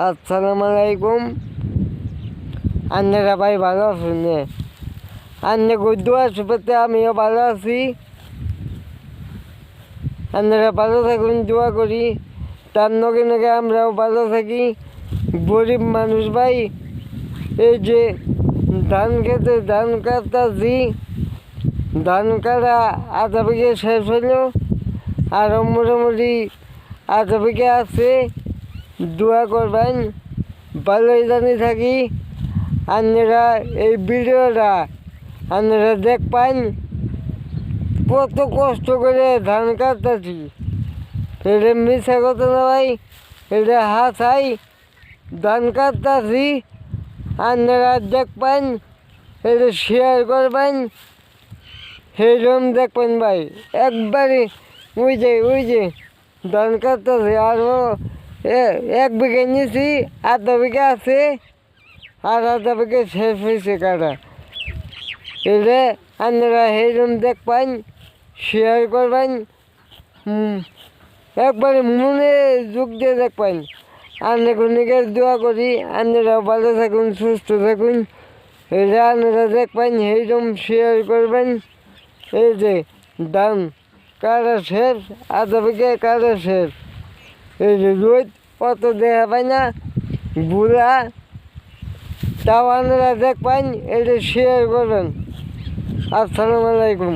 আসসালামু আলাইকুম। আপনারা ভাই ভালো আছেন? আন্নে দোয়া সুপাতে আমিও ভালো আছি। আপনারা ভালো থাকুন, দোয়া করি। তার নগে নগে আমরাও ভালো থাকি। গরিব মানুষ ভাই, এই যে ধান খেতে ধান কাটতাছি, ধান কাটা আধা বিঘে শেষ হলো, আরও মোটামুটি আধা বিঘে আছে। দোয়া করবেন, ভালোই জানি থাকি। আপনারা এই ভিডিওটা আপনারা দেখবেন কত কষ্ট করে ধান কাটতেছি। এটা মিশা কথা না ভাই, এটা হাসাই। ধান কাটতেছি, আপনারা দেখবেন, এটা শেয়ার করবেন, সেইরকম দেখবেন ভাই। একবারে ওই যে ধান কাটতেছে, আরও এক বিঘে নিয়েছি, আধা বিঘে আছে, আর আধা বিঘে শেষ হয়েছে কাটা। এটা আপনারা সেইরকম দেখবেন, শেয়ার করবেন, একবারে মনে যোগ দিয়ে দেখবেন। আপনাদের দোয়া করি, আপনারা ভালো থাকুন, সুস্থ থাকুন। এটা আপনারা দেখবেন, সেইরকম শেয়ার করবেন। এই যে ধান কাটা শেষ, আধা বিঘে কাটা শেষ। এই যে রোদ অত দেখা পায় না, বুড়া, তাও আপনারা দেখবেন, এটা শেয়ার করবেন। আসসালামু আলাইকুম।